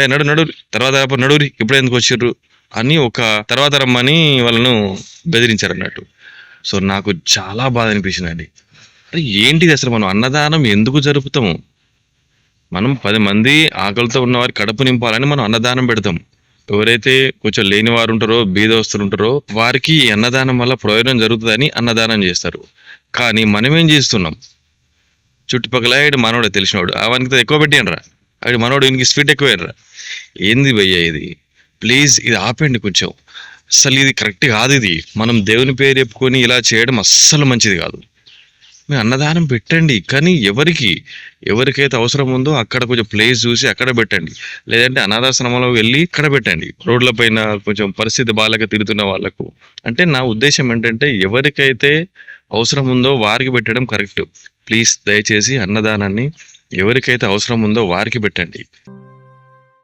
ఏ నడు నడు తర్వాత నడురి ఇప్పుడే ఎందుకు వచ్చిర్రు అని ఒక తర్వాత రమ్మని వాళ్ళను బెదిరించారు అన్నట్టు. సో నాకు చాలా బాధ అనిపించిందండి. అరే ఏంటిది అసలు, మనం అన్నదానం ఎందుకు జరుపుతాము? మనం 10 మంది ఆకలితో ఉన్న వారి కడుపు నింపాలని మనం అన్నదానం పెడతాం. ఎవరైతే కొంచెం లేని వారు ఉంటారో, బీదవస్తులు ఉంటారో వారికి ఈ అన్నదానం వల్ల ప్రయోజనం జరుగుతుందని అన్నదానం చేస్తారు. కానీ మనం ఏం చేస్తున్నాం? చుట్టుపక్కల ఈడు మనోడే తెలిసినోడు, అవనికి ఎక్కువ పెట్టినరా, ఆడు మనోడు ఇంక స్వీట్ ఎక్కువేనరా. ఏంది భయ్యా ఇది? ప్లీజ్ ఇది ఆపండి కొంచెం. అస్సలు ఇది కరెక్ట్ కాదు. ఇది మనం దేవుని పేరు చెప్పుకొని ఇలా చేయడం అస్సలు మంచిది కాదు. మీరు అన్నదానం పెట్టండి, కానీ ఎవరికైతే అవసరం ఉందో అక్కడ కొంచెం ప్లేస్ చూసి అక్కడ పెట్టండి. లేదంటే అనాథాశ్రమంలో వెళ్ళి ఇక్కడ పెట్టండి, రోడ్ల పైన కొంచెం పరిస్థితి బాగాలేక తిరుగుతున్న వాళ్ళకు. అంటే నా ఉద్దేశం ఏంటంటే ఎవరికైతే అవసరం ఉందో వారికి పెట్టడం కరెక్ట్. ప్లీజ్ దయచేసి అన్నదానాన్ని ఎవరికైతే అవసరం ఉందో వారికి పెట్టండి.